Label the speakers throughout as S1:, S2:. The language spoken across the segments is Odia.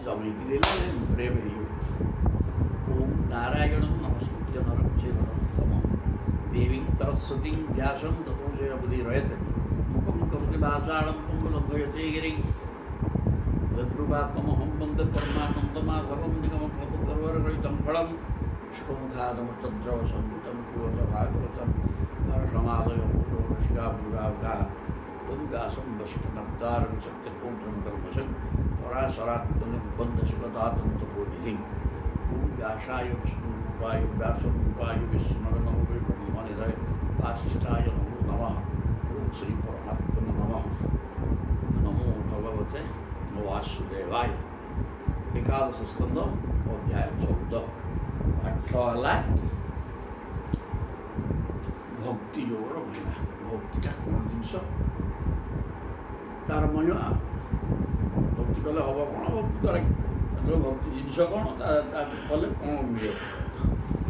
S1: ଜମେଇକି ଦେଲେ ପ୍ରେମ ହେଇଯିବ। ଓಂ ନାରାୟଣ ନମସ୍କୃତ୍ୟ ନରଂ ଚୈବ ନରୋତ୍ତମଂ ଦେବୀଂ ସରସ୍ୱତୀଂ ବ୍ୟାସଂ ତतो ଜୟମୁଦୀରୟତେ ମୁଖଂ କରୋତି ବାଚାଳଂ ପଙ୍ଗୁଲଙ୍ଘୟତେ गिरिं यद्रूपात्महं वन्दे परमानन्दमाधवं निगमकल्पतरुर्गलितं फलं शुभमुखादमस्तद्रवसंयुतं कुर्वत भागवतं हर्षमालयं पुरोरसिकाभूरावकाः त्वं व्यासं वसिष्ठनप्तारं सत्यपूर्णं कर्मसं पराशरात्मनिबन्धसुगतातन्तपोनिधिं ॐ व्यासाय विष्णुरूपाय व्यासरूपाय विष्णुनमो वै ब्रह्मनिधये वासिष्ठाय नमो नमः ॐ श्रीपरमात्मने नमः नमो भगवते वासुदेवाय। एकादश स्कंद अध्याय 14 पाठ है भक्ति जोगर महिमा। भक्तिटा कौन जिनस तार महिमा भक्ति कले हम कौन भक्ति द्वारा भक्ति जिनस कौन कले कौन मिले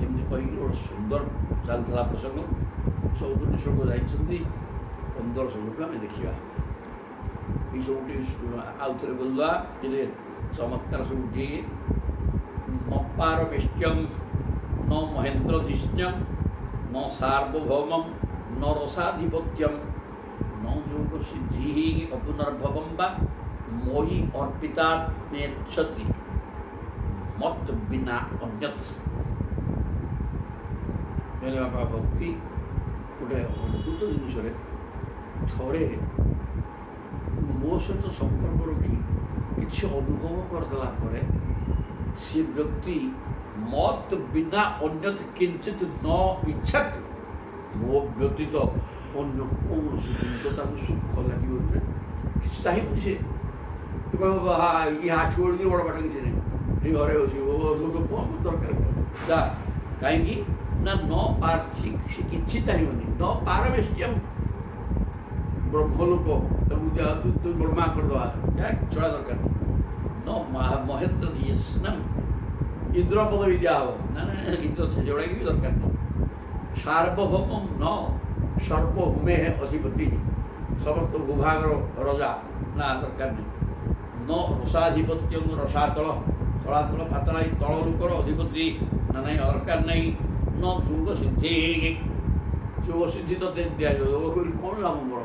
S1: एमती कही गोटे सुंदर चलता प्रसंग 14 श्लोक जाइए 15 श्लोक आम देखा ये सब आउ थे बोलवा ये चमत्कार सब न पारमेष्ट्यम न महेन्द्रधिष्ण्यम न सार्वभौमम न रसाधिपत्यम न जोग सिद्धि अपुनर्भवम वा मोहि अर्पिता नेच्छति मत बिना अन्यत। मेरे बापा भक्ति गोटे अद्भुत जिन थे मो सहित संपर्क रखी किसी अनुभव करदेला सी व्यक्ति मत बिना अन्यत किंचित न इच्छत मो व्यतीत अन्य कौन जिन सुख लगे कि चाहिए सी ये आठ बड़ी बड़ बाट किसी नहीं ये घरे कौन दरकार जा कहीं ना न पार्सी कि चाहिए न पारमेष्ट्यम ब्रह्मलोक तू ब्रह्मा करदे क्या छड़ा दरकार न महेन्द्र धीष्णम इंद्र पद विद्या हम ना इंद्र से जोड़ा भी दरकार नहीं सार्वभौम न सर्वभूमे अधिपति समस्त भूभाग रजा ना दरकार नहीं न रसाधिपत्य रसातल तलातल फातला तल लोकर अधिपति ना नहीं दरकार नहीं न जोग सिद्धि तो दिया योग कर कौन लाभ मोर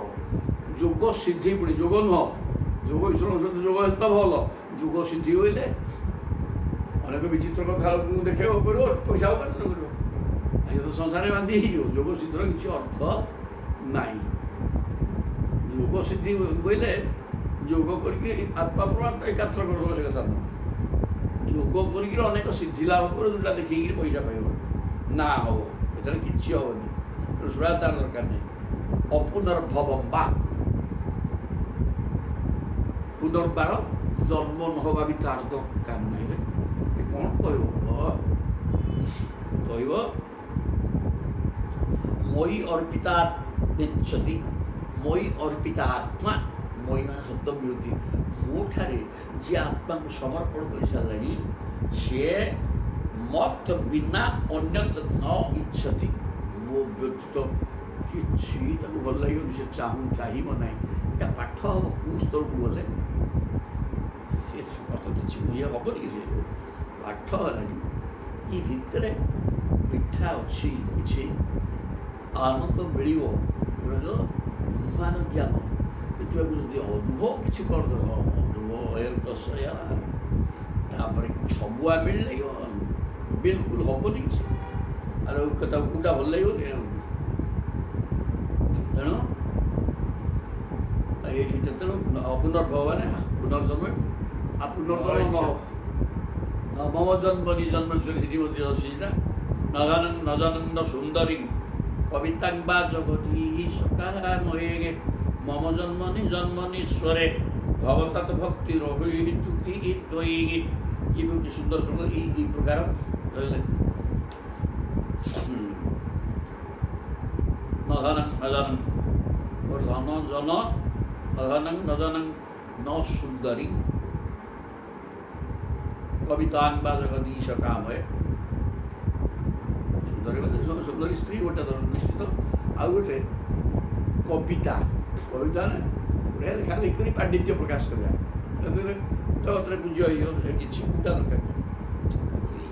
S1: जोग सिद्धि पड़ी जोग नुह जोग ईश्वर सहित जोग तो भल जोग सिद्धि होइले अनेक विचित्र कथा देखा पड़ो पैसा उपार्जन कर तो संसार बांधि जोग सिद्धि किसी अर्थ ना जोग सिद्धि बोले जोग करके आत्मा प्रमाण एकात्र कर से कथा जोग करके अनेक सिद्धि लाभ कर जोटा देखिए पैसा पाइब ना हम एथर किसी हेनी सुरा तार दरकार नहीं अपुनर्भवम बा पुनर्बार जन्म नहबा भी तार दरकार नहीं रे कौन कह मई अर्पिता नेच्छति मई अर्पिता आत्मा मई मान शब्द मिलती मो ठारे जी आत्मा को समर्पण कर सारे सी मत बिना अन्यत न इच्छति मो व्यतीत किसी भल लगे से चाहब ना ये पाठ हम कौ स्तर को गले अर्थ किसी ये हेनी कि पाठ है ये भितर मिठा अच्छी किसी आनंद मिल अनुमान ज्ञान कि अनुभव किसी करदेल अनुभव सबुआ मिल बिल्कुल हेनी किसी अरे कौटा भल लगे तेणु ये अपुनर्भव मैंने पुनर्जन्म आ पुनर्जन्म मम जन्मनि जन्म सीता नजानंद सुंदरी कवितांबा जगती सका महे मम जन्मनि जन्मनीश्वरे भवतात भक्ति रही तुकी ये भी सुंदर सुंदर ये प्रकार नदनं न सुंदरी कवितांबा जगदीश काम है सुंदरी स्त्री गोटे निश्चित आ गए कविता कविता ना बढ़िया लिखा लिख पांडित्य प्रकाश कर ଜଗତରେ ପୂଜ୍ୟ ହେଇଗଲେ କିଛି ଗୁଟା ଦରକାର ନାହିଁ।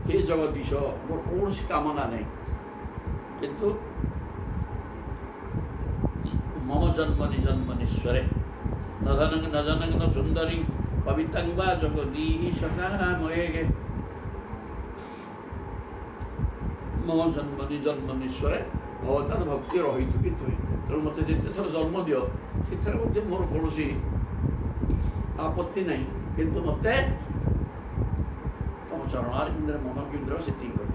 S1: ହେ ଜଗଦୀଶ, ମୋର କୌଣସି କାମନା ନାହିଁ, କିନ୍ତୁ मम जन्मनि जन्मनीश्वरे न धनं न जनक न सुंदरी कवितं वा जगदीहि सकामये मम जन्मनि जन्मनीश्वरे भवतार भक्ति रही कि तुई तेणु मत जिते थर जन्म दियो से मोर कौन आपत्ति नहीं, किंतु मत तुम चरणार मन केन्द्र से कर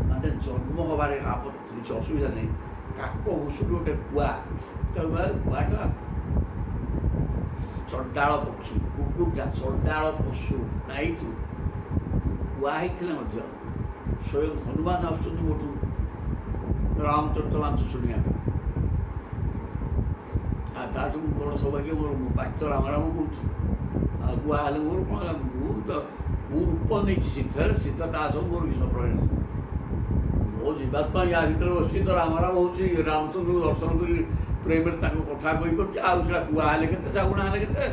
S1: माने जन्म हबार आपत्ति କିଛି ଅସୁବିଧା ନାହିଁ। କାକ ଘୁଷୁରୀ ଗୋଟେ କୁଆ, କୁଆଟା ଚଣ୍ଡାଳ ପକ୍ଷୀ, କୁକୁରଟା ଚଣ୍ଡାଳ ପଶୁ ନାଇଛୁ। କୁଆ ହେଇଥିଲେ ମଧ୍ୟ ସ୍ୱୟଂ ହନୁମାନ ଆସୁଛନ୍ତି ମୋଠୁ ରାମଚରିତମାନସ ଶୁଣିବା ପାଇଁ। ଆଉ ତାଠୁ ବଡ଼ ସୌଭାଗ୍ୟ ମୋର ପାଠ ରାମରାମ କହୁଛି। ଆଉ କୁଆ ହେଲେ ମୋର କ'ଣ ହେଲା, ମୁଁ ରୂପ ନେଇଛି ଶୀତରେ, ଶୀତ ତା ସବୁ ମୋର କିଛି ପ୍ରୟୋଜନ। ମୋ ଜୀବାତ୍ମା ୟା ଭିତରେ ବସି ତ ରାମରାମ ହେଉଛି, ରାମଚନ୍ଦ୍ରଙ୍କୁ ଦର୍ଶନ କରି ପ୍ରେମରେ ତାଙ୍କ କଥା କହିପାରୁଛି। ଆଉ ସେଟା କୁଆ ହେଲେ କେତେ, ଶାଗୁଣା ହେଲେ କେତେ,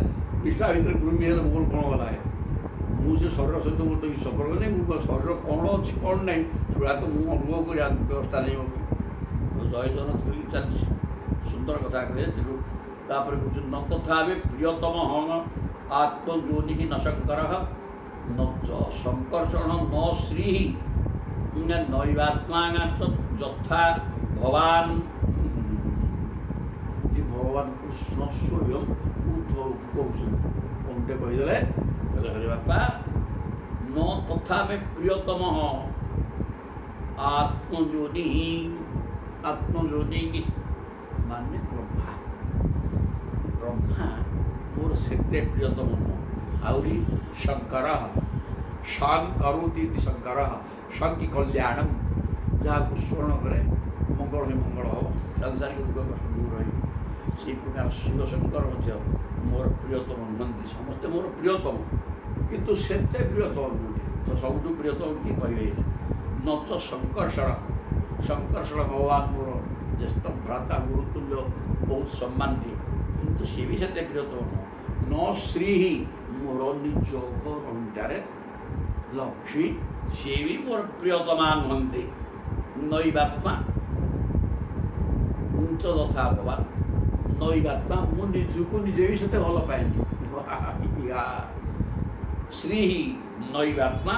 S1: ବିଶ୍ଵା ଭିତରେ କୃମି ହେଲେ ମୋର କ'ଣ ଗଲା। ମୁଁ ସେ ଶରୀର ସହିତ ମୋର ତ କିଛି ସମ୍ପର୍କ ନାହିଁ। ମୁଁ ଶରୀର କ'ଣ ଅଛି କ'ଣ ନାହିଁ ସେଗୁଡ଼ା ତ ମୁଁ ଅନୁଭବ କରିବା ବ୍ୟବସ୍ଥା ନେଇ ଜୟ ଜଗନ୍ନାଥ କରିକି ଚାଲିଛି। ସୁନ୍ଦର କଥା କହିଲେ। ତେଣୁ ତାପରେ କହୁଛନ୍ତି ନ ତଥା ଏବେ ପ୍ରିୟତମ ହନ ଆତ୍ମଯୋନି ନ ଶଙ୍କର ନ ସଂକର୍ଷଣ ନ ଶ୍ରୀ ନୈବାତ୍ମା ଯଥା ଭବାନ ଭଗବାନ କୃଷ୍ଣ ସ୍ୱୟଂ ଉଦ୍ଧବ କହୁଛନ୍ତି। କଣଟେ କହିଦେଲେ, କହିଲେ ହରେ ବାପା ନ ତଥା ଆମେ ପ୍ରିୟତମ ଆତ୍ମଯୋନି ମାନେ ବ୍ରହ୍ମା। ବ୍ରହ୍ମା ମୋର ସେତେ ପ୍ରିୟତମ ନୁହଁ। ଆହୁରି ଶଙ୍କର ସଂ କରୋତି ଶଙ୍କର ସଙ୍ଗି କଲ୍ୟାଣମ, ଯାହାକୁ ସ୍ମରଣ କରେ ମଙ୍ଗଳ ହିଁ ମଙ୍ଗଳ ହେବ, ସାଂସାରିକ ଦୁଃଖ କଷ୍ଟ ଦୂର ରହିବ। ସେହି ପ୍ରକାର ଶିବ ଶଙ୍କର ମଧ୍ୟ ମୋର ପ୍ରିୟତମ ନୁହନ୍ତି। ସମସ୍ତେ ମୋର ପ୍ରିୟତମ, କିନ୍ତୁ ସେତେ ପ୍ରିୟତମ ନୁହନ୍ତି। ତ ସବୁଠୁ ପ୍ରିୟତମ କିଏ କହିବେ ନ ତ ସଂକର୍ଷଣ ଭଗବାନ ମୋର ଜ୍ୟେଷ୍ଠ ଭ୍ରାତା ଗୁରୁତୁଲ୍ୟ ବହୁତ ସମ୍ମାନ ଦିଏ, କିନ୍ତୁ ସିଏ ବି ସେତେ ପ୍ରିୟତମ ନୁହଁ। ନ ଶ୍ରୀ ମୋର ନିଜ ଘରଟାରେ ଲକ୍ଷ୍ମୀ, ସିଏ ବି ମୋର ପ୍ରିୟତମା ନୁହନ୍ତି। ନୈବାତ୍ମା ତଥା ଭବାନ, ନୈବାତ୍ମା ମୁଁ ନିଜକୁ ନିଜେ ବି ସେତେ ଭଲ ପାଏନି। ଶ୍ରୀ ନୈବାତ୍ମା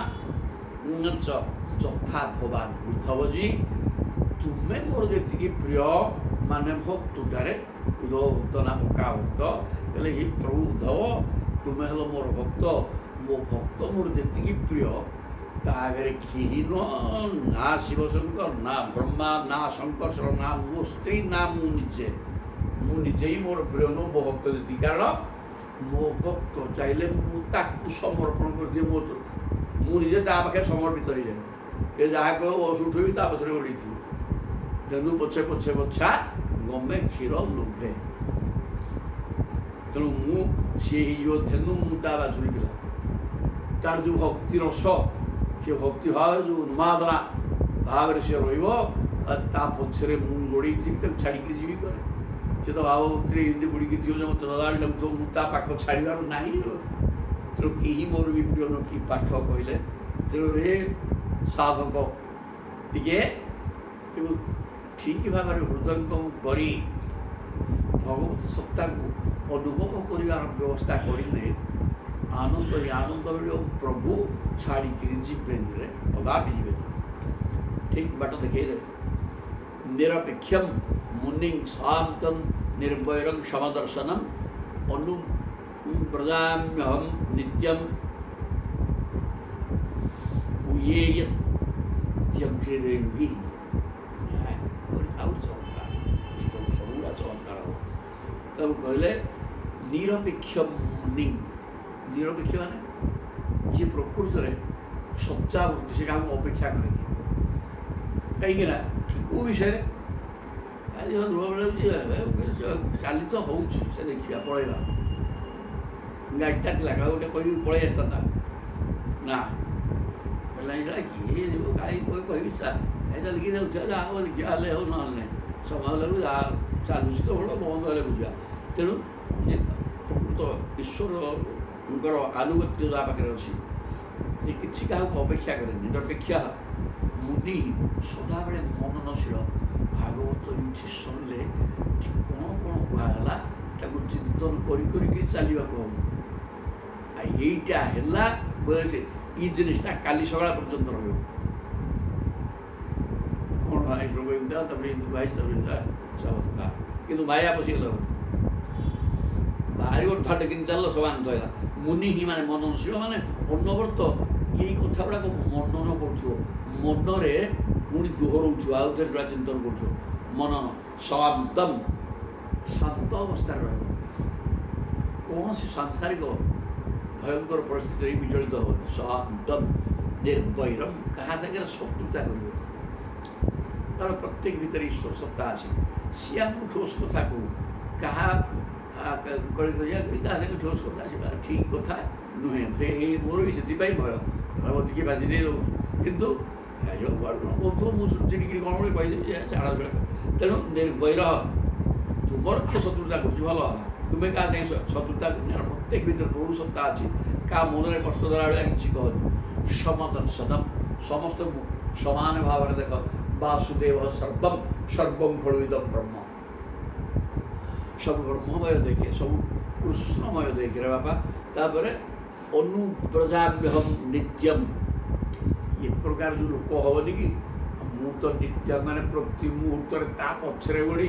S1: ଯଥା ଭବାନ, ଉଦ୍ଧବଜୀ ତୁମେ ମୋର ଯେତିକି ପ୍ରିୟ, ମାନେ ଭକ୍ତଟାରେ ଉଦ୍ଧବ ଭକ୍ତ ନା ପକ୍କା ଭକ୍ତ, ହେଲେ ହି ପ୍ରଭୁ ଉଦ୍ଧବ ତୁମେ ହେଲ ମୋର ଭକ୍ତ। ମୋ ଭକ୍ତ ମୋର ଯେତିକି ପ୍ରିୟ, ତା ଆଗରେ କେହି ନୁହଁ, ନା ଶିବଶଙ୍କର, ନା ବ୍ରହ୍ମା, ନା ଶଙ୍କର୍ଷଣ, ନା ମୋ ସ୍ତ୍ରୀ, ନା ମୁଁ ନିଜେ ହିଁ ମୋର ପ୍ରିୟ ନୁହଁ ମୋ ଭକ୍ତ ଯେତିକି। କାରଣ ମୋ ଭକ୍ତ ଚାହିଁଲେ ମୁଁ ତାକୁ ସମର୍ପଣ କରିଦିଏ, ମୁଁ ନିଜେ ତା ପାଖରେ ସମର୍ପିତ ହେଇଯାଏ। ଏ ଯାହା କହିବ ବସୁଠୁ ବି ତା ପଛରେ ଓଢ଼ିଥିବି। ତେଣୁ ପଛେ ପଛେ ବଛା ଗମେ କ୍ଷୀର ଲୋଭେ। ତେଣୁ ମୁଁ ସିଏ ହେଇଯିବ ଧେନୁ, ମୁଁ ତା ବାଛୁରୀ ପିଲା। ତାର ଯେଉଁ ଭକ୍ତି ରସ, ସେ ଭକ୍ତି ଭାବରେ ଯେଉଁ ଉନ୍ମାଦନା ଭାବରେ ସେ ରହିବ, ତା ପଛରେ ମୁଁ ଗୋଡ଼େଇଥିବି, ତାକୁ ଛାଡ଼ିକି ଯିବି କରେ। ସେ ତ ଭାବଭିତରେ ଏମିତି ବୁଡ଼ିକି ଥିବ ଯେ ମୋତେ ରଦାଳି ଲାଗୁଥିବ, ମୁଁ ତା ପାଖ ଛାଡ଼ିବାର ନାହିଁ। ତେଣୁ କେହି ମୋର ବି ପ୍ରିୟ ନୁହଁ। କି ପାଠ କହିଲେ, ତେଣୁ ରେ ସାଧକ ଟିକେ ଠିକ୍ ଭାବରେ ହୃଦୟଙ୍ଗମ କରି ଭଗବତ ସତ୍ତାକୁ ଅନୁଭବ କରିବାର ବ୍ୟବସ୍ଥା କରିଲେ ଆନନ୍ଦ ହିଁ ଆନନ୍ଦ ମିଳିବ। ପ୍ରଭୁ ଛାଡ଼ିକିରି ଯିବେନିରେ, କଦାପି ଯିବେନି। ଠିକ୍ ବାଟ ଦେଖେଇଦେବେ। ନିରପେକ୍ଷମ ମୁନିଂ ଶାନ୍ତଂ ନିର୍ଭୟଂ ସମଦର୍ଶନಂ ଅନୁବ୍ରଜାମ୍ୟହଂ ନିତ୍ୟଂ ପୂୟେୟ ୟଂକ୍ରିରେଣୁଃ। ଆଉ ସବୁଗୁଡ଼ା ଚମତ୍କାର ହେବ। ତାକୁ କହିଲେ ନିରପେକ୍ଷ ମୁନି। ନିରପେକ୍ଷ ମାନେ ଯିଏ ପ୍ରକୃତରେ ସଚ୍ଚା ଭକ୍ତି, ସେ କାହାକୁ ଅପେକ୍ଷା କରେନି। କାହିଁକିନା କେଉଁ ବିଷୟରେ ଆଜି କାଲି ତ ହେଉଛି, ସେ ଦେଖିବା ପଳେଇବା। ଗାଡ଼ିଟା ଥିଲା, କାହା ଗୋଟେ କହିବି ପଳେଇ ଆସିଥାନ୍ତା, ନା କହିଲା ସେଇଟା କିଏ ଯିବ, କାହିଁ କହିବି ଚାଲିକି ଯାଉଥିବା, ଯାହା ହବ ଦେଖିବା, ହେଲେ ହଉ ନହେଲେ ନାହିଁ। ସମୟ ଲାଗୁ ଯାହା ଚାଲୁଛି ତ ଭଲ, ବନ୍ଦ ହେଲେ ବୁଝିବା। ତେଣୁ ଯେ ପ୍ରକୃତ ଈଶ୍ୱରଙ୍କର ଆନୁଗତ୍ୟ ଯାହା ପାଖରେ ଅଛି ଯେ କିଛି କାହାକୁ ଅପେକ୍ଷା କରେନି, ନିରପେକ୍ଷ ମୁନି ସଦାବେଳେ ମନନଶୀଳ। ଭାଗବତ ଏଇଠି ଶୁଣିଲେ କ'ଣ କ'ଣ କୁହାଗଲା ତାକୁ ଚିନ୍ତନ କରିକି ଚାଲିବାକୁ ହବ। ଆଉ ଏଇଟା ହେଲା ବୋଲେ ସେ ଏଇ ଜିନିଷଟା କାଲି ସକାଳ ପର୍ଯ୍ୟନ୍ତ ରହିବ। କ'ଣ ଭାଇ ସବୁ ଏମିତି ତାପରେ ଏମିତି ଭାଇ ତାପରେ କଥା କିନ୍ତୁ ମାୟା ପଶିଗଲା ଭାରି କଥା ଟେକିନି ଚାଲିଲ ସମାନ ଧଇଲା। ମୁନି ହିଁ ମାନେ ମନନଶୀଳ ମାନେ ଅନବର୍ତ୍ତ ଏଇ କଥା ଗୁଡ଼ାକ ମନନ କରୁଥିବ, ମନରେ ପୁଣି ଦୋହରଉଥିବ, ଆଉ ଥରେ ସେଟା ଚିନ୍ତନ କରୁଥିବ। ମନନ ଶାନ୍ତମ୍, ଶାନ୍ତ ଅବସ୍ଥାରେ ରହିବ, କୌଣସି ସାଂସାରିକ ଭୟଙ୍କର ପରିସ୍ଥିତିରେ ବିଚଳିତ ହେବନି। ଶାନ୍ତମ୍ ନିର୍ଭୈରମ୍, କାହା ସାଙ୍ଗରେ ଶତ୍ରୁତା କରିବ। କାରଣ ପ୍ରତ୍ୟେକ ଭିତରେ ଈଶ୍ୱର ସତ୍ତା ଅଛି। ସିଏ ଆମକୁ ଠୋସ୍ କଥା କହୁ, କାହା କଳି କରିବା କରି କାହା ସାଙ୍ଗେ ଠୋସ୍ କଥା ସେଟା ଠିକ୍ କଥା ନୁହେଁ। ମୋର ବି ସେଥିପାଇଁ ଭୟ ଟିକେ ବାଜି ଦେଇଦେବ, କିନ୍ତୁ କହୁଥିବ ମୁଁ ଚିଡ଼ିକିରି କ'ଣ ଗୋଟେ କହିଦେବି ଯେ ଛାଡ଼ ଛାଡ଼। ତେଣୁ ନିର୍ଭୟ ତୁମର କିଏ ଶତ୍ରୁତା କରୁଛି ଭଲ ହବ, ତୁମେ କାହା ସାଙ୍ଗେ ଶତ୍ରୁତା କରୁନି। ପ୍ରତ୍ୟେକ ଭିତରେ ପ୍ରଭୁ ସତ୍ତା ଅଛି, କାହା ମନରେ କଷ୍ଟ ଦେଲା ଭଳିଆ କିଛି କହନି। ସମଦର୍ଶନମ୍, ସମସ୍ତଙ୍କୁ ସମାନ ଭାବରେ ଦେଖ। ବାସୁଦେବ ସର୍ବମ୍ ସର୍ବଂ ଖଳୁଇଦଂ ବ୍ରହ୍ମ, ସବୁ ବ୍ରହ୍ମମୟ ଦେଖେ, ସବୁ କୃଷ୍ଣମୟ ଦେଖେ ରେ ବାପା। ତାପରେ ଅନୁବ୍ରଜାଭ୍ୟହମ୍ ନିତ୍ୟମ୍, ଏ ପ୍ରକାର ଯେଉଁ ଲୋକ ହେବନି କି ମୁଁ ତ ନିତ୍ୟ ମାନେ ପ୍ରତି ମୁହୂର୍ତ୍ତରେ ତା ପଛରେ ଗୋଡ଼ି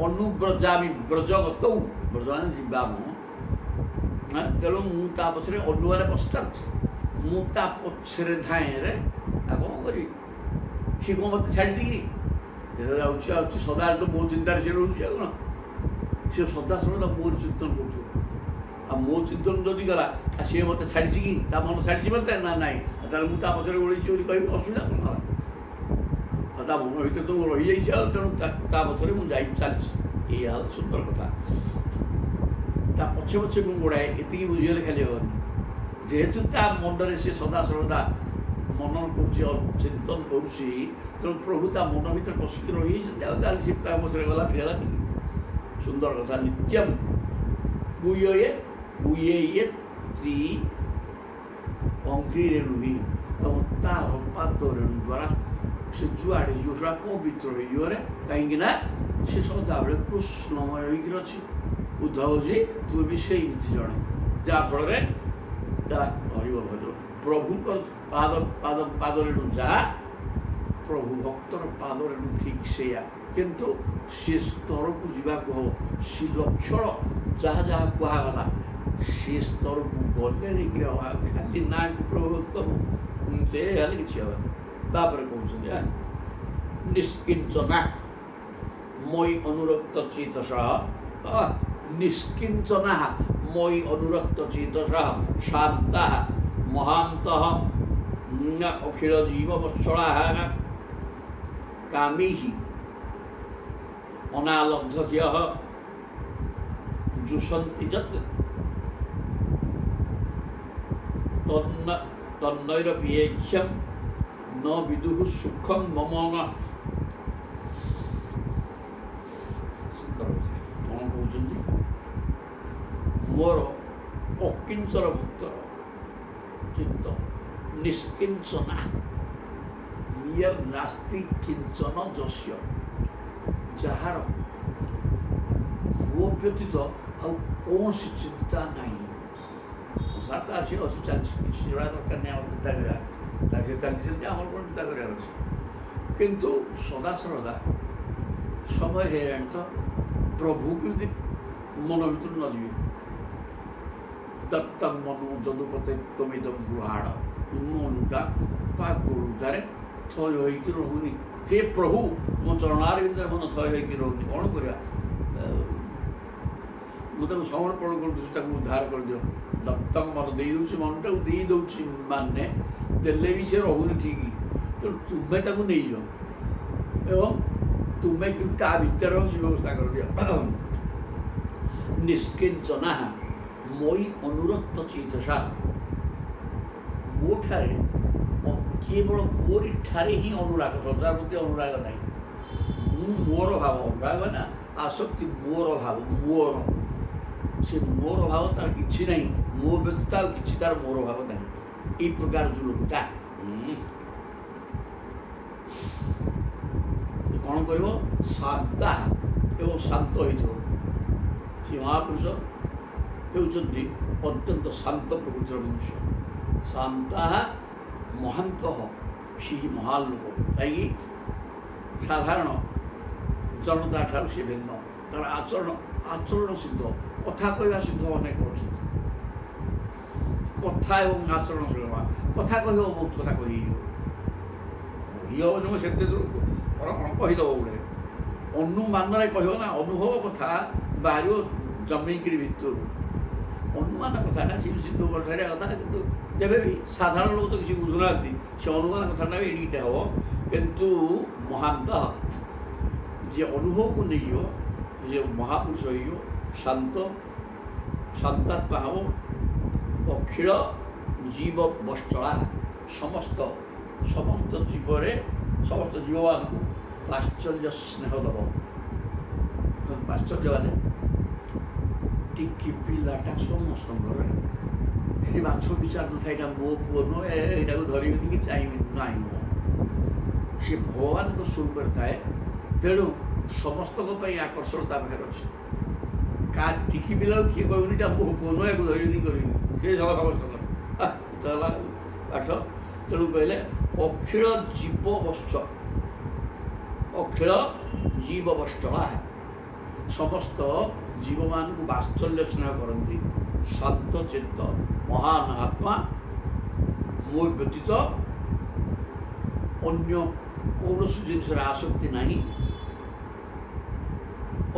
S1: ଅନୁବ୍ରଜାମି ବ୍ରଜଗତ, ବ୍ରଜ ମାନେ ଯିବା ମୁଁ, ତେଣୁ ମୁଁ ତା ପଛରେ ଅନୁମାନେ ପଶ୍ଚାତ୍, ମୁଁ ତା ପଛରେ ଧାଏଁରେ। ଆଉ କ'ଣ କରିବି, ସିଏ କ'ଣ ମୋତେ ଛାଡ଼ିଛି କି? ଯାଉଛି ଆସୁଛି ସଦାବେଳେ ତ ମୋ ଚିନ୍ତାରେ ସିଏ ରହୁଛି। ଆଉ କ'ଣ ସିଏ ସଦା ସର୍ବଦା ମୋର ଚିନ୍ତନ କରୁଥିବ। ଆଉ ମୋ ଚିନ୍ତନ ଯଦି ଗଲା ଆଉ ସିଏ ମୋତେ ଛାଡ଼ିଛି କି, ତା ମନ ଛାଡ଼ିଛି ମୋତେ ନା ନାହିଁ, ତାହେଲେ ମୁଁ ତା ପଛରେ ଗୋଡ଼େଇଛି ବୋଲି କହିବି, ଅସୁବିଧା କ'ଣ ହେଲା? ଆଉ ତା ମନ ଭିତରେ ତ ମୁଁ ରହିଯାଇଛି, ଆଉ ତେଣୁ ତା ପଛରେ ମୁଁ ଯାଇ ଚାଲିଛି। ଏଇଆ ହେଲା ସୁନ୍ଦର କଥା। ତା ପଛେ ପଛେ ମୁଁ ଗୋଡ଼ାଏ, ଏତିକି ବୁଝିଗଲେ ଖାଲି ହେବନି। ଯେହେତୁ ତା ମନରେ ସେ ସଦା ସର୍ବଦା ମନନ କରୁଛି, ଚିନ୍ତନ କରୁଛି, ତେଣୁ ପ୍ରଭୁ ତା ମନ ଭିତରେ ପଶିକି ରହିଯାଇଛନ୍ତି। ଆଉ ତାହେଲେ ସେ ତା ପଛରେ ଗଲା ଫେରିଗଲାନି। ସୁନ୍ଦର କଥା। ନିତ୍ୟମ୍ ପୂୟେୟେତ୍ରି ଅଙ୍ଘ୍ରିରେଣୁଭି, ଏବଂ ତା ପାଦ ରେଣୁ ଦ୍ୱାରା ସେ ଯୁଆଡ଼େ ଯିବ ସେଟା ପବିତ୍ର ହେଇଯିବରେ। କାହିଁକି ନା ସେ ସଦାବେଳେ କୃଷ୍ଣମୟ ହେଇକିରି ଅଛି। ଉଦ୍ଧବଜୀ ତୁମେ ବି ସେଇମିତି ଜଣେ, ଯାହାଫଳରେ ହରିବ ଭଜ ପ୍ରଭୁଙ୍କର ପାଦ ରେଣୁ ଯାହା, ପ୍ରଭୁ ଭକ୍ତର ପାଦ ରେଣୁ ଠିକ୍ ସେଇଆ। କିନ୍ତୁ ସେ ସ୍ତରକୁ ଯିବାକୁ ହବ, ସେ ଲକ୍ଷଣ ଯାହା ଯାହା କୁହାଗଲା ସେ ସ୍ତରକୁ ଗଲେ ନେଇକିରି ହବ। ଖାଲି ନାକୁ ପ୍ରଭୁ ଭକ୍ତ ସେ ହେଲେ କିଛି ହେବନି। ତାପରେ କହୁଛନ୍ତି ନିଷ୍କିଞ୍ଚନା ମୟି ଅନୁରକ୍ତ ଚେତସଃ, ନିଷ୍କିଞ୍ଚନା ମୟି ଅନୁରକ୍ତ ଚେତସଃ ଶାନ୍ତାଃ ମହାନ୍ତଃ ଅଖିଳ ଜୀବ ବତ୍ସଳାଃ କାମୈଃ ଅନାଲବ୍ଧୟଃ ଜୁଷନ୍ତି ଯତ୍ ତନ୍ନୈରପିୟେକ୍ଷ୍ୟଂ ନ ବିଦୁଃ ସୁଖଂ ମମ ନଃ। କ'ଣ କହୁଛନ୍ତି? ମୋର ଅକିଞ୍ଚନ ଭକ୍ତର ଚିତ୍ତ ନିଷ୍କିଞ୍ଚନା, ନିୟର ନାସ୍ତି କିଞ୍ଚନ ଯସ୍ୟ, ଯାହାର ମୋ ବ୍ୟତୀତ ଆଉ କୌଣସି ଚିନ୍ତା ନାହିଁ। ସଂସାରଟା ଅଛି ଚାଲିଛି, କିଛି ଜଣା ଦରକାର ନାହିଁ ଆମର ଚିନ୍ତା କରିବା, ତା ସେ ଚାଲିଛି ସେମିତି ଆମର କ'ଣ ଚିନ୍ତା କରିବାର ଅଛି। କିନ୍ତୁ ସଦା ସର୍ବଦା ସମୟ ହେଇଗଲାଣି ତ ପ୍ରଭୁ କେମିତି ମନ ଭିତରୁ ନ ଯିବେ। ଦତ୍ତଂ ମନୁ ଯଦୁପତେ ତମିଦଂ ଗୃହାଣ, ମନୁଟା ବା ଗୋରୁଟାରେ ଥୟ ହୋଇକି ରହୁନି। ହେ ପ୍ରଭୁ ତୁମ ଚରଣାର ଭିତରେ ମନ ଥୟ ହୋଇକି ରହୁନି, କ'ଣ କରିବା? ମୁଁ ତାକୁ ସମର୍ପଣ କରିଦେଉଛି, ତାକୁ ଉଦ୍ଧାର କରିଦିଅ। ଦତ୍ତଂ ମନ ଦେଇଦେଉଛି, ମନଟାକୁ ଦେଇଦେଉଛି, ମାନେ ଦେଲେ ବି ସେ ରହୁନି ଠିକ୍। ତେଣୁ ତୁମେ ତାକୁ ନେଇଯାଅ ଏବଂ ତୁମେ କିନ୍ତୁ ତା ଭିତରେ ସେ ବ୍ୟବସ୍ଥା କରିଦିଅ। ନିଷ୍କିଞ୍ଚନା ମୟି ଅନୁରକ୍ତ ଚେତସା, ମୋ ଠାରେ କେବଳ ମୋରି ଠାରେ ହିଁ ଅନୁରାଗ, ସଂସାର ପ୍ରତି ଅନୁରାଗ ନାହିଁ। ମୁଁ ମୋର ଭାବ, ଅନୁରାଗ ନା ଆସକ୍ତି, ମୋର ଭାବ, ମୋର ସେ ମୋର ଭାବ ତାର କିଛି ନାହିଁ, ମୋ ବ୍ୟତୀତ ଆଉ କିଛି ତାର ମୋର ଭାବ ନାହିଁ। ଏଇ ପ୍ରକାର ଯେଉଁ ଲୋକଟା କ'ଣ କରିବ? ଶାନ୍ତା ଏବଂ ଶାନ୍ତ ହୋଇଥିବ। ସେ ମହାପୁରୁଷ ହେଉଛନ୍ତି ଅତ୍ୟନ୍ତ ଶାନ୍ତ ପ୍ରକୃତିର ମନୁଷ୍ୟ। ଶାନ୍ତା ମହାନ୍ତ ସେହି ମହାନ ଲୋକ। କାହିଁକି? ସାଧାରଣ ଜନତା ଠାରୁ ସେ ଭିନ୍ନ। ତାର ଆଚରଣ ସିଦ୍ଧ, କଥା କହିବା ସିଦ୍ଧ ଅନେକ ଅଛନ୍ତି। କଥା ଏବଂ ଆଚରଣ ସିଦ୍ଧ। କଥା କହିବ, ବହୁତ କଥା କହିହେବ, କହିହେବନି ସେତେ ଦୂର କ'ଣ କହିଦେବ ଗୋଟେ। ଅନୁମାନରେ କହିବ ନା, ଅନୁଭବ କଥା ବାହାରିବ ଜମେଇକିରି ଭିତରୁ। ଅନୁମାନ କଥାଟା ସେ ସିଦ୍ଧ କରିସାରିବା କଥା, କିନ୍ତୁ ତେବେ ବି ସାଧାରଣ ଲୋକ ତ କିଛି ବୁଝୁନାହାନ୍ତି। ସେ ଅନୁମାନ କଥାଟା ବି ଏଇଟା ହେବ। କିନ୍ତୁ ମହାନ୍ତ ଯିଏ ଅନୁଭବକୁ ନେଇଯିବ, ଯିଏ ମହାପୁରୁଷ ହେଇଯିବ, ଶାନ୍ତାତ୍ମା ହେବ। ଅଖିଳ ଜୀବ ବଷ୍ଟଳା, ସମସ୍ତ ଜୀବରେ, ସମସ୍ତ ଜୀବମାନଙ୍କୁ ବାତ୍ସଲ୍ୟ ସ୍ନେହ ଦେବ। ବାତ୍ସଲ୍ୟ ମାନେ ଟିକି ପିଲାଟା ସମସ୍ତଙ୍କର, ସେ ମାଛ ବିଚାର ନଥାଏ ଏଇଟା ମୋ ପୁଅ ନୁହଁ, ଏଇଟାକୁ ଧରିବିନି କି ଚାହିଁବିନି, ନାହିଁ ନୁହଁ। ସେ ଭଗବାନଙ୍କ ସ୍ୱରୂପରେ ଥାଏ। ତେଣୁ ସମସ୍ତଙ୍କ ପାଇଁ ଆକର୍ଷଣ ତା ପାଖରେ ଅଛି। ଟିକି ପିଲାକୁ କିଏ କହିବନି ଏଇଟା ମୋ ପୁଅ ନୁହଁ, ୟାକୁ ଧରିବିନି କରିବିନି, ସେ ସମସ୍ତଙ୍କର ହେଲା ପାଠ। ତେଣୁ କହିଲେ ଅଖିଳ ଜୀବ ବଷ୍ଟଳା, ସମସ୍ତ ଜୀବମାନଙ୍କୁ ବାତ୍ସଲ୍ୟ ସ୍ନେହ କରନ୍ତି। ଶାନ୍ତ ଚିତ୍ତ, ମହାନ ଆତ୍ମା, ମୋ ବ୍ୟତୀତ ଅନ୍ୟ କୌଣସି ଜିନିଷରେ ଆସକ୍ତି ନାହିଁ।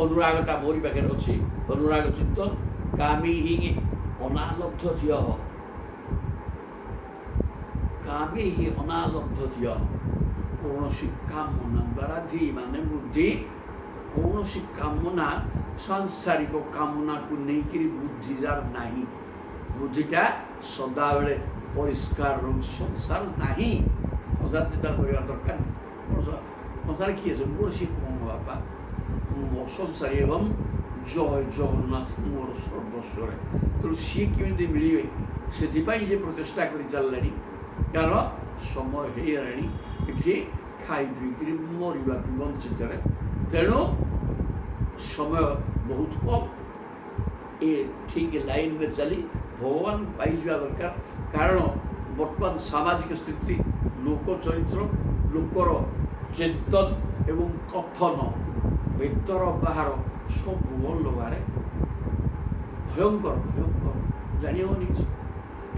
S1: ଅନୁରାଗଟା ମୋରି ପାଖରେ ଅଛି, ଅନୁରାଗ ଚିତ୍ତ। କାମୀ ହିଁ ଅନାଲବ୍ଧ ଧିୟ, କାମୀ ହିଁ ଅନାଲବ୍ଧ ଧିୟ। କୌଣସି କାମନା ଦ୍ୱାରା, ଧି ମାନେ ବୁଦ୍ଧି, କୌଣସି କାମନା, ସାଂସାରିକ କାମନାକୁ ନେଇକିରି ବୁଦ୍ଧି ଯାର ନାହିଁ। ବୁଦ୍ଧିଟା ସଦାବେଳେ ପରିଷ୍କାର ରହୁଛି। ସଂସାର ନାହିଁ, ସଂସାର ଚିନ୍ତା କରିବା ଦରକାର ନାହିଁ। ସଂସାର କିଏ ଅଛି? ମୋର ସିଏ କ'ଣ ବାପା, ମୁଁ ଅସଂସାରୀ ଏବଂ ଜୟ ଜଗନ୍ନାଥ ମୋର ସର୍ବସ୍ୱରେ। ତେଣୁ ସିଏ କେମିତି ମିଳିବେ, ସେଥିପାଇଁ ଯେ ପ୍ରଚେଷ୍ଟା କରି ଚାଲିଲାଣି। କାରଣ ସମୟ ହେଇଗଲାଣି ଏଠି ଖାଇ ପିଇକିରି ମରିବା ବଞ୍ଚିତରେ। ତେଣୁ ସମୟ ବହୁତ କମ୍। ଏ ଠିକ୍ ଲାଇନ୍ରେ ଚାଲି ଭଗବାନଙ୍କୁ ପାଇଯିବା ଦରକାର। କାରଣ ବର୍ତ୍ତମାନ ସାମାଜିକ ସ୍ଥିତି, ଲୋକ ଚରିତ୍ର, ଲୋକର ଚିନ୍ତନ ଏବଂ କଥନ, ଭିତର ବାହାର ସବୁ ଅଲଗାରେ ଭୟଙ୍କର ଜାଣି ହେବନି।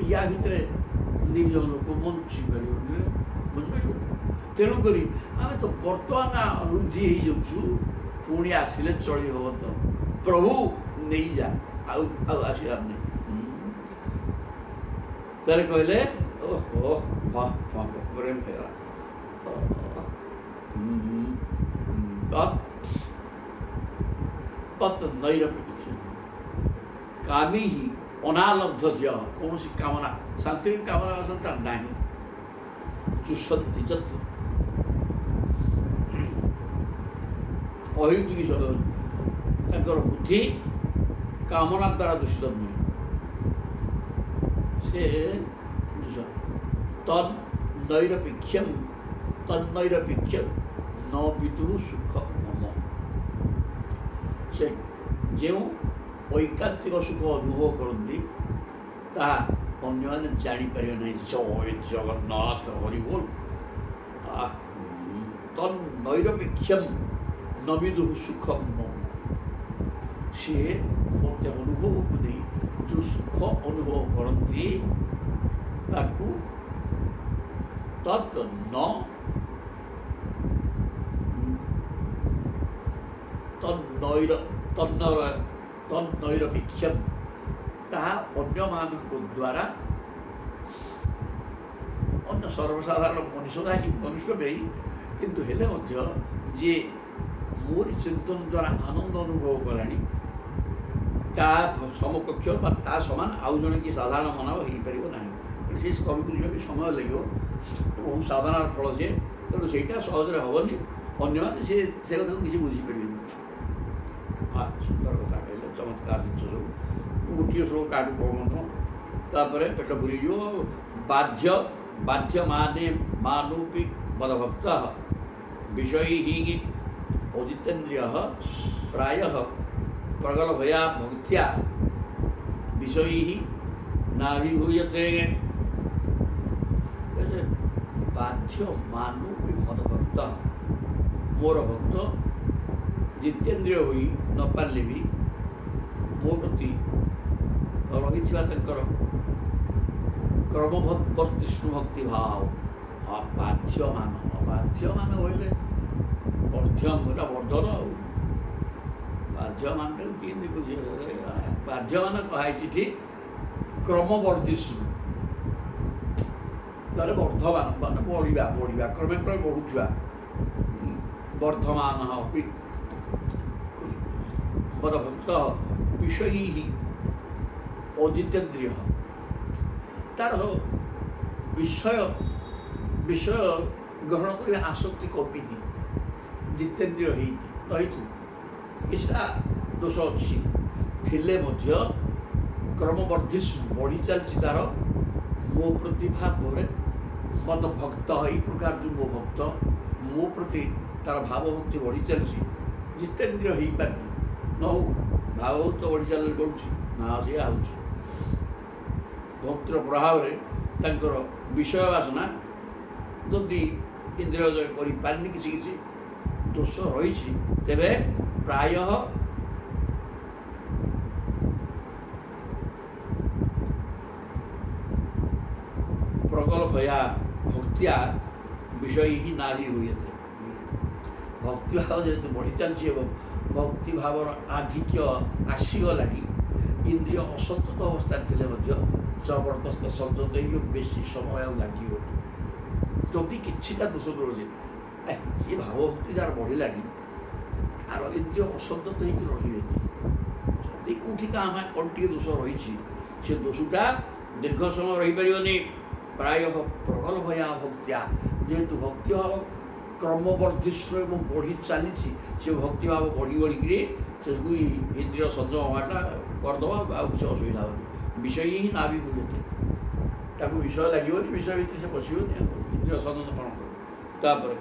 S1: ୟା ଭିତରେ ନିରୀହ ଲୋକ ବଞ୍ଚିପାରିବନି, ବୁଝିପାରିବ। ତେଣୁକରି ଆମେ ତ ବର୍ତ୍ତମାନ ରୁଦ୍ଧି ହେଇଯାଉଛୁ, ପୁଣି ଆସିଲେ ଚଳି ହେବ ତ। ପ୍ରଭୁ ନେଇଯା, ଆଉ ଆସିବାର ନାହିଁ। ତାହେଲେ କହିଲେ ଓହୋ ପ୍ରେମ ହେଇଗଲା। ନୈରପେକ୍ଷ କାମୀ ହିଁ ଅନାଲବ୍ଧ ଧିୟ, କୌଣସି କାମନା, ସାଂସାରିକ କାମନା ତାର ନାହିଁ। ଚୁଷନ୍ତି ଯତ୍ ଅହୈତୁକୀ, ତାଙ୍କର ବୁଦ୍ଧି କାମନା ଦ୍ୱାରା ଦୂଷିତ ନୁହେଁ। ସେ ତନ୍ନୈରପେକ୍ଷମ ନ ବିଦୁଃ ସୁଖ ମମ। ସେ ଯେଉଁ ଐକାନ୍ତିକ ସୁଖ ଅନୁଭବ କରନ୍ତି, ତାହା ଅନ୍ୟମାନେ ଜାଣିପାରିବେ ନାହିଁ। ଜୟ ଜଗନ୍ନାଥ, ହରିବୋଲ। ତନ୍ନୈରପେକ୍ଷମ ନ ବିଦୁଃ ସୁଖ ମମ। ସିଏ ମୋତେ ଅନୁଭବକୁ ନେଇ ଯେଉଁ ସୁଖ ଅନୁଭବ କରନ୍ତି, ତାକୁ ତନ୍ନୈରପେକ୍ଷମ, ତାହା ଅନ୍ୟମାନଙ୍କ ଦ୍ୱାରା, ଅନ୍ୟ ସର୍ବସାଧାରଣ ମଣିଷ ପାଇଁ, କିନ୍ତୁ ହେଲେ ମଧ୍ୟ ଯିଏ ମୋରି ଚିନ୍ତନ ଦ୍ୱାରା ଆନନ୍ଦ ଅନୁଭବ କଲାଣି, ତା ସମକକ୍ଷ ବା ତା ସମାନ ଆଉ ଜଣେ କିଏ ସାଧାରଣ ମାନବ ହେଇପାରିବ ନାହିଁ। ସେ ସ୍ତରକୁ ଯିବା ବି ସମୟ ଲାଗିବ, ବହୁ ସାଧନାର ଫଳ ସିଏ। ତେଣୁ ସେଇଟା ସହଜରେ ହେବନି। ଅନ୍ୟମାନେ ସେ କଥାକୁ କିଛି ବୁଝିପାରିବେନି। ସୁନ୍ଦର କଥା କହିଲେ, ଚମତ୍କାର ଜିନିଷ ସବୁ। ଗୋଟିଏ ଶ୍ଲୋକ କାହାଠୁ କମ ତାପରେ ପେଟ ପୁରିଯିବ। ବାଧ୍ୟମାନେ ମାନୁପି ମଦଭକ୍ତ ବିଷୟୀ ଅଜିତେନ୍ଦ୍ରିୟ ପ୍ରାୟ ପ୍ରଗଳଭୟା ଭକ୍ତ୍ୟା ବିଷୟୀ ନାଭିଭୂୟତେ। ବାଧ୍ୟ ମାନୁପି ମଦଭକ୍ତ, ମୋର ଭକ୍ତ ଜିତେନ୍ଦ୍ରିୟ ହୋଇ ନପାରିଲେ ବି ମୋ ପ୍ରତି ରହିଥିବା ତାଙ୍କର କ୍ରମବର୍ତ୍ତିଷ୍ଣୁ ଭକ୍ତି ଭାବ। ବାଧ୍ୟମାନ ବୋଇଲେ ବର୍ଦ୍ଧ୍ୟମ ଏଟା ବର୍ଦ୍ଧନ ଆଉ ବାଧ୍ୟମାନଟାକୁ କେମିତି ବୁଝିବ? ବାଧ୍ୟମାନ କୁହାହେଇଛି ଠିକ୍ କ୍ରମବର୍ଦ୍ଧିଷ୍ଣୁ, ତାହେଲେ ବର୍ଦ୍ଧମାନ ମାନେ ବଢ଼ିବା କ୍ରମେ ବଢ଼ୁଥିବା। ବର୍ଦ୍ଧମାନ ମଦଭକ୍ତ ବିଷୟୀ ଅଜିତେନ୍ଦ୍ରିୟ, ତାର ବିଷୟ ଗ୍ରହଣ କରିବା ଆସକ୍ତି କମିନି, ଜିତେନ୍ଦ୍ରିୟ ହେଇନି ରହିଛୁ। କିଛିଟା ଦୋଷ ଅଛି ଥିଲେ ମଧ୍ୟ କ୍ରମବର୍ଦ୍ଧିଷ୍ଣୁ ବଢ଼ି ଚାଲିଛି ତାର ମୋ ପ୍ରତି ଭାବରେ। ମଦ ଭକ୍ତ ଏଇ ପ୍ରକାର ଯେଉଁ ମୋ ଭକ୍ତ ମୋ ପ୍ରତି ତାର ଭାବଭକ୍ତି ବଢ଼ି ଚାଲିଛି, ଜିତେନ୍ଦ୍ରିୟ ହେଇପାରିନି। ନ ହଉ ଭାବଭକ୍ତ ବଢ଼ୁଛି ନା ସେଇଆ ହେଉଛି ଭକ୍ତିର ପ୍ରଭାବରେ ତାଙ୍କର ବିଷୟ ବାସନା ଯଦି ଇନ୍ଦ୍ରିୟ ଜୟ କରିପାରିନି, କିଛି ଦୋଷ ରହିଛି, ତେବେ ପ୍ରାୟ ପ୍ରଗଳଭୟା ଭକ୍ତ୍ୟା ବିଷୟୀ ନାଭିଭୂୟତେ। ଭକ୍ତିଭାବ ଯେହେତୁ ବଢ଼ି ଚାଲିଛି ଏବଂ ଭକ୍ତିଭାବର ଆଧିକ୍ୟ ଆସିଗଲାଣି, ଇନ୍ଦ୍ରିୟ ଅସନ୍ତତ ଅବସ୍ଥାରେ ଥିଲେ ମଧ୍ୟ ଜବରଦସ୍ତ ସଂଯତ ହେଇକି ବେଶୀ ସମୟ ଆଉ ଲାଗିବନି। ଯଦି କିଛିଟା ଦୋଷ ରହୁଛି, ଯିଏ ଭାବଭକ୍ତି ଯାହାର ବଢ଼ିଲାଣି ତାର ଇନ୍ଦ୍ରିୟ ଅସନ୍ତତ ହେଇକି ରହିବେନି। ଯଦି କେଉଁଠି କାଁ କ'ଣ ଟିକେ ଦୋଷ ରହିଛି, ସେ ଦୋଷଟା ଦୀର୍ଘ ସମୟ ରହିପାରିବନି। ପ୍ରାୟ ପ୍ରଗଳଭୟା ଭକ୍ତ୍ୟା, ଯେହେତୁ ଭକ୍ତିଭାବ କ୍ରମବର୍ଦ୍ଧିଷ୍ଣୁ ଏବଂ ବଢ଼ି ଚାଲିଛି, ସେ ଭକ୍ତିଭାବ ବଢ଼ିକିରି ସେକୁ ଇନ୍ଦ୍ରିୟ ସଂଯମ ହବାଟା କରିଦେବା, ଆଉ କିଛି ଅସୁବିଧା ହେବନି। ବିଷୟୀ ହିଁ ନାଭିଭୂୟତେ, ତାକୁ ବିଷୟ ଲାଗିବନି, ବିଷୟ ଭିତରେ ସେ ବସିବନି, ଇନ୍ଦ୍ରିୟ ସଂଯମ କ'ଣ କରିବ। ତାପରେ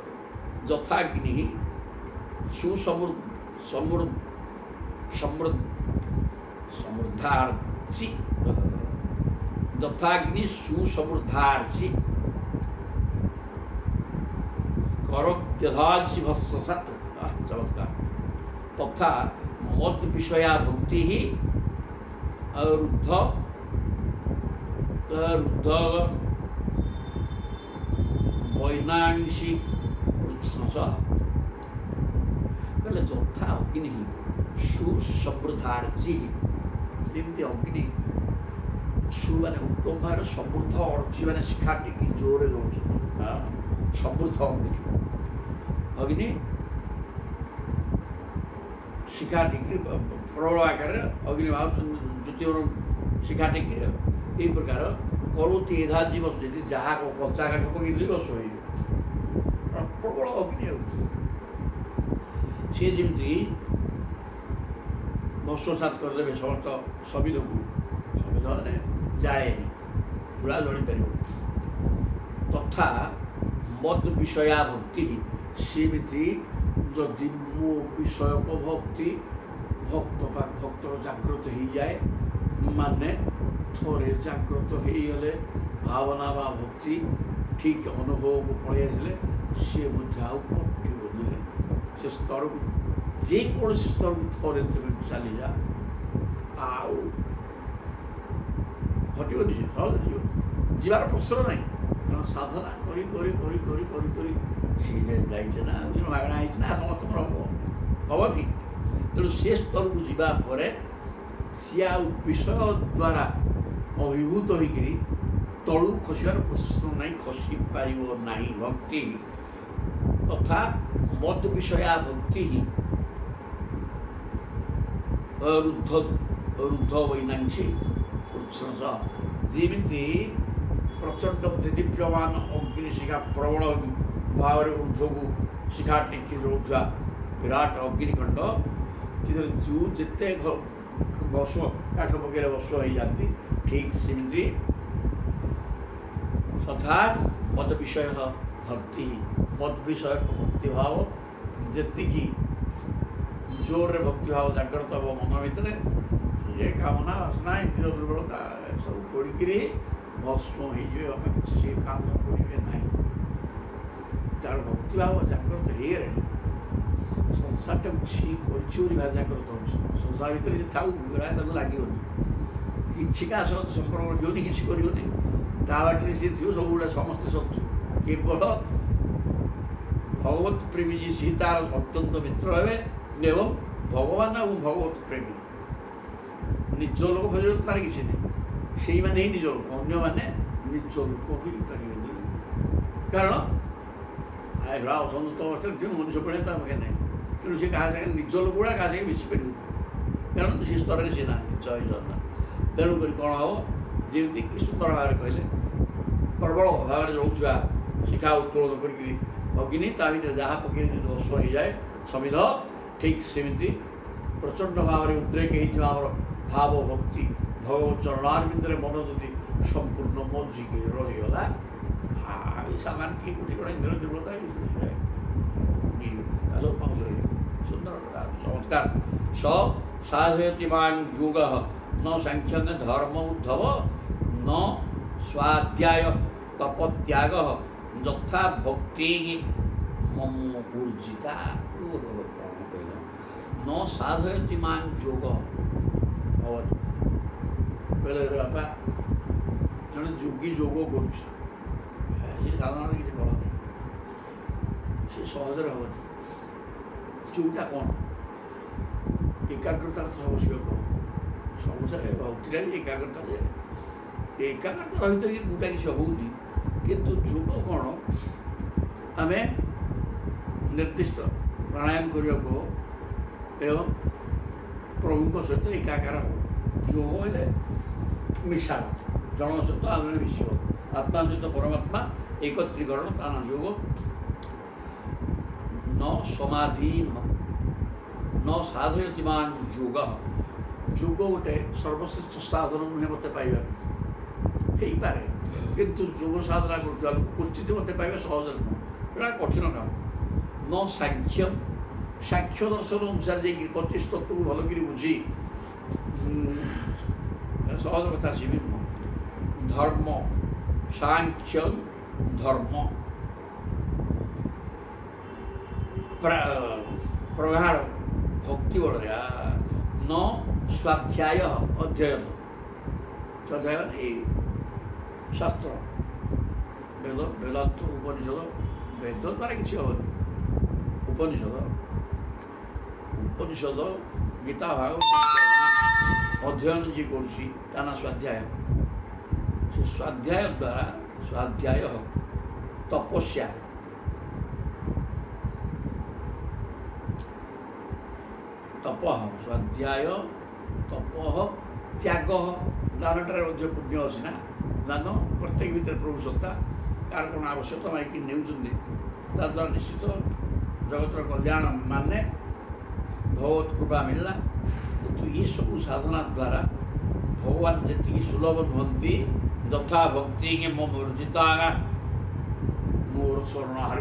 S1: ଯଥାଗ୍ନି ସମୃଦ୍ଧାର୍ଚି, ଯଥାଗ୍ନି ସୁসমୃଦ୍ଧାର୍ଚି କରୋତ୍ୟଧାଂସି ଭସ୍ମସାତ୍। ଚମତ୍କାର। ତଥା ମଦ୍ ବିଷୟା ଭକ୍ତି ରୁଦ୍ଧ ବୈନାଂଶୀ କୃଷ୍ଣସଃ। କହିଲେ ଯଥା ଅଗ୍ନି ସୁসমୃଦ୍ଧାର୍ଚି, ଯେମିତି ଅଗ୍ନି ମାନେ ଉତ୍ତମ ଭାବରେ ସମୃଦ୍ଧ ଅର୍ଚି ମାନେ ଶିଖା ଟିକି ଜୋରରେ ଦେଉଛନ୍ତି। ସମୃଦ୍ଧ ଅଗ୍ନି ଶିଖା ଟିକି ପ୍ରବଳ ଆକାରରେ ଅଗ୍ନି ବାହାରୁଛନ୍ତି, ଦ୍ୱିତୀୟ ଶିଖା ଟିକି ଏଇ ପ୍ରକାର କରୁତି ଏଧାଜି ବସୁ, ଯଦି ଯାହା କଞ୍ଚା କାଠ ପକେଇଦେଲେ ବସ ହେଇଯିବ, ପ୍ରବଳ ଅଗ୍ନି ଆଉ। ସିଏ ଯେମିତି ଭସ୍ମସାତ୍ କରିଦେବେ ସମସ୍ତ ସବିଧକୁ, ସବିଧ ମାନେ ଜାଳେନି, ଚୂଡ଼ା ଜଳିପାରିବ। ତଥା ମଦ୍ ବିଷୟା ଭକ୍ତି, ସେମିତି ଯଦି ମୋ ବିଷୟକ ଭକ୍ତି ଭକ୍ତର ଜାଗ୍ରତ ହେଇଯାଏ, ମାନେ ଥରେ ଜାଗ୍ରତ ହେଇଗଲେ ଭାବନା ବା ଭକ୍ତି ଠିକ୍ ଅନୁଭବକୁ ପଳେଇ ଆସିଲେ, ସିଏ ମଧ୍ୟ ଆଉ କଟିବନି। ସେ ସ୍ତରକୁ ଯେକୌଣସି ସ୍ତରକୁ ଥରେ ତୁମେ ଚାଲିଯା, ଆଉ ଘଟିବନି, ସେ ସହଜ ଯିବ, ଯିବାର ପ୍ରଶ୍ନ ନାହିଁ। କାରଣ ସାଧନା କରି ସିଏ ଯାଇଛି ନା, ମାଗଣା ହେଇଛି ନା, ସମସ୍ତଙ୍କର ହବନି। ତେଣୁ ସେ ସ୍ତରକୁ ଯିବା ପରେ ସିଏ ଆଉ ବିଷୟ ଦ୍ୱାରା ଅଭିଭୂତ ହେଇକିରି ତଳୁ ଖସିବାର ପ୍ରଶ୍ନ ନାହିଁ, ଖସି ପାରିବ ନାହିଁ। ଭକ୍ତି ତଥା ମଦ୍ ବିଷୟା ଭକ୍ତି ରୁଦ୍ଧ ବୈନାଂଶୀ କୃଷ୍ଣସଃ। ଯେମିତି ପ୍ରଚଣ୍ଡ ଦୀପ୍ୟମାନ ଅଗ୍ନିଶିଖା ପ୍ରବଳ ଭାବରେ ଊର୍ଦ୍ଧ୍ୱକୁ ଶିଖା ଟେକି ରହୁଥିବା ବିରାଟ ଅଗ୍ନିକାଣ୍ଡ, ଯେତେ ଭସ୍ମ କାଠ ପକେଇଲେ ଭସ୍ମ ହେଇଯାନ୍ତି, ଠିକ୍ ସେମିତି ତଥା ମଦ ବିଷୟ ଭକ୍ତି, ମଦ ବିଷୟକ ଭକ୍ତିଭାବ ଯେତିକି ଜୋରରେ ଭକ୍ତିଭାବ ଜାଗ୍ରତ ହେବ ମନ ଭିତରେ, ସେ କାମନା ବାସନା ଇନ୍ଦ୍ରିୟ ଦୁର୍ବଳତା ସବୁ ପୋଡ଼ିକିରି ଭସ୍ମ ହେଇଯିବେ, ଆମେ କିଛି ସେ କାମ କରିବେ ନାହିଁ। ତାର ଭକ୍ତିଭାବ ଜାଗ୍ରତ ହେଇଗଲାଣି, ସଂସାରଟାକୁ ଛି କରିଛି ବୋଲି ଭାବ ଜାଗ୍ରତ ହେଉଛି। ସଂସାର ଭିତରେ ଯେ ଥାଉ ବେଳା ତାକୁ ଲାଗିବନି, କିଛି କାହା ସହ ସମ୍ପର୍କ ରଖିବନି, କିଛି କରିବନି, ତା ବାଟରେ ସିଏ ଥିବ, ସବୁଗୁଡ଼ା ସମସ୍ତେ ଶତ୍ରୁ। କେବଳ ଭଗବତ ପ୍ରେମୀ ଯିଏ ସିଏ ତାର ଅତ୍ୟନ୍ତ ମିତ୍ର ହେବେ ଏବଂ ଭଗବାନ ଏବଂ ଭଗବତ ପ୍ରେମୀ। ନିଜ ଲୋକ ଖୋଜିବ ତାର କିଛି ନାହିଁ, ସେଇମାନେ ହିଁ ନିଜ ଲୋକ, ଅନ୍ୟମାନେ ନିଜ ଲୋକ ହେଇପାରିବେନି। କାରଣ ଅସନ୍ତୁଷ୍ଟ ଅବସ୍ଥାରେ ଥିବ, ମନୁଷ୍ୟ ପଡ଼ିଆ ତା ପାଖେ ନାହିଁ, ତେଣୁ ସେ କାହା ସାଙ୍ଗେ ନିଜ ଲୋକ ଗୁଡ଼ା କାହା ସାଙ୍ଗେ ମିଶି ପାରିବେନି, କାରଣ ସେ ସ୍ତରରେ ସେ ନାହାନ୍ତି। ଜୟ ଜଗନ୍ନାଥ। ତେଣୁକରି କ'ଣ ହେବ, ଯେମିତିକି ସୁନ୍ଦର ଭାବରେ କହିଲେ, ପ୍ରବଳ ଭାବରେ ରହୁଥିବା ଶିଖା ଉତ୍ତୋଳନ କରିକିରି ଅଗ୍ନି ତା ଭିତରେ ଯାହା ପକେଇଲେ ଯଦି ଭସ୍ମ ହେଇଯାଏ ସମିଧ, ଠିକ୍ ସେମିତି ପ୍ରଚଣ୍ଡ ଭାବରେ ଉଦ୍ରେକ ହେଇଥିବା ଆମର ଭାବ ଭକ୍ତି ଭଗବତ ଚରଣାରବିନ୍ଦରେ ମନ ଯଦି ସମ୍ପୂର୍ଣ୍ଣ ମଜିକି ରହିଗଲା, ଆଉ ସାମାନ କି କୋଟି କ'ଣ ଇନ୍ଦ୍ର ଦୁର୍ବଳତା ପାଉଁଶ ହେଇଯିବ। ସୁନ୍ଦର କଥା, ଚମତ୍କାର। ସ ସାଧୟତିମାନ୍ ଯୋଗଃ ନ ସାଂଖ୍ୟନ ଧର୍ମ ଉଦ୍ଧବ ন ସ୍ୱାଧ୍ୟାୟ ତପତ୍ୟାଗଃ ଯଥା ଭକ୍ତି ମମୂର୍ଜିତା। ন ସାଧୟତିମାନ୍ ଯୋଗ ଭବତି। କହିଲେ ବାପା ଜଣେ ଯୋଗୀ ଯୋଗ କରୁଛି, ସେ ସାଧାରଣ କିଛି ଫଳ ନାହିଁ, ସେ ସହଜରେ ହେବନି। ଯୋଉଟା କ'ଣ ଏକାଗ୍ରତାର ସହ ବସିବ କ'ଣ, ସବୁଥିରେ ଭକ୍ତିଟା ବି ଏକାଗ୍ରତା, ଯେ ଏକାଗ୍ରତା ରହିତ କି ଗୋଟା କିଛି ହେଉନି। କିନ୍ତୁ ଯୋଗ କ'ଣ, ଆମେ ନିର୍ଦ୍ଦିଷ୍ଟ ପ୍ରାଣାୟାମ କରିବାକୁ ଏବଂ ପ୍ରଭୁଙ୍କ ସହିତ ଏକାକାର ହେବ। ଯୋଗ ହେଲେ ମିଶାଣ, ଜଣ ସହିତ ଆଉ ଜଣେ ମିଶିବ, ଆତ୍ମା ସହିତ ପରମାତ୍ମା ଏକତ୍ରୀକରଣ, ତା ନା ଯୋଗ। ନ ସମାଧି ନ ସାଧୟତିମାନ୍ ଯୋଗ। ଯୋଗ ଗୋଟେ ସର୍ବଶ୍ରେଷ୍ଠ ସାଧନ ନୁହେଁ ମୋତେ ପାଇବାକୁ, ହେଇପାରେ, କିନ୍ତୁ ଯୋଗ ସାଧନା କରୁଥିବା ଲୋକ କ୍ୱଚିତ ମୋତେ ପାଇବା ସହଜରେ ନୁହଁ, ଏଇଟା କଠିନ କାମ। ନ ସାଂଖ୍ୟମ୍, ସାଂଖ୍ୟ ଦର୍ଶନ ଅନୁସାରେ ଯାଇକିରି 25 ତତ୍ତ୍ୱକୁ ଭଲକିରି ବୁଝି ସହଜ କଥା ସିଏ ନୁହଁ। ଧର୍ମ, ସାଂଖ୍ୟମ୍ ଧର୍ମ ପ୍ରଗାଢ଼ ଭକ୍ତି ବଳରେ। ନ ସ୍ୱାଧ୍ୟାୟ ଅଧ୍ୟୟନ, ସ୍ୱାଧ୍ୟାୟ ଏଇ ଶାସ୍ତ୍ର, ବେଦ, ବେଦାନ୍ତ, ଉପନିଷଦ, ବେଦ ଦ୍ୱାରା କିଛି ହେବନି, ଉପନିଷଦ ଗୀତା ଭାଗବତ ଅଧ୍ୟୟନ ଯିଏ କରୁଛି ତା ନା ସ୍ୱାଧ୍ୟାୟ। ସେ ସ୍ୱାଧ୍ୟାୟ ଦ୍ୱାରା, ସ୍ୱାଧ୍ୟାୟ ତପସ୍ୟା, ତପଃ, ସ୍ୱାଧ୍ୟାୟ ତପଃ ତ୍ୟାଗ, ଦାନଟାରେ ମଧ୍ୟ ପୁଣ୍ୟ ଅଛି ନା, ଦାନ ପ୍ରତ୍ୟେକ ଭିତରେ ପ୍ରଭୁ ସତ୍ତା, କାହାର କ'ଣ ଆବଶ୍ୟକତା ମାଇକି ନେଉଛନ୍ତି, ତାଦ୍ୱାରା ନିଶ୍ଚିତ ଜଗତର କଲ୍ୟାଣ ମାନେ ଭଗବତ କୃପା ମିଳିଲା। କିନ୍ତୁ ଏସବୁ ସାଧନା ଦ୍ୱାରା ଭଗବାନ ଯେତିକି ସୁଲଭ ନୁହନ୍ତି, ଯଥା ଭକ୍ତି ମମୂର୍ଜିତା, ମୋର ଶରଣ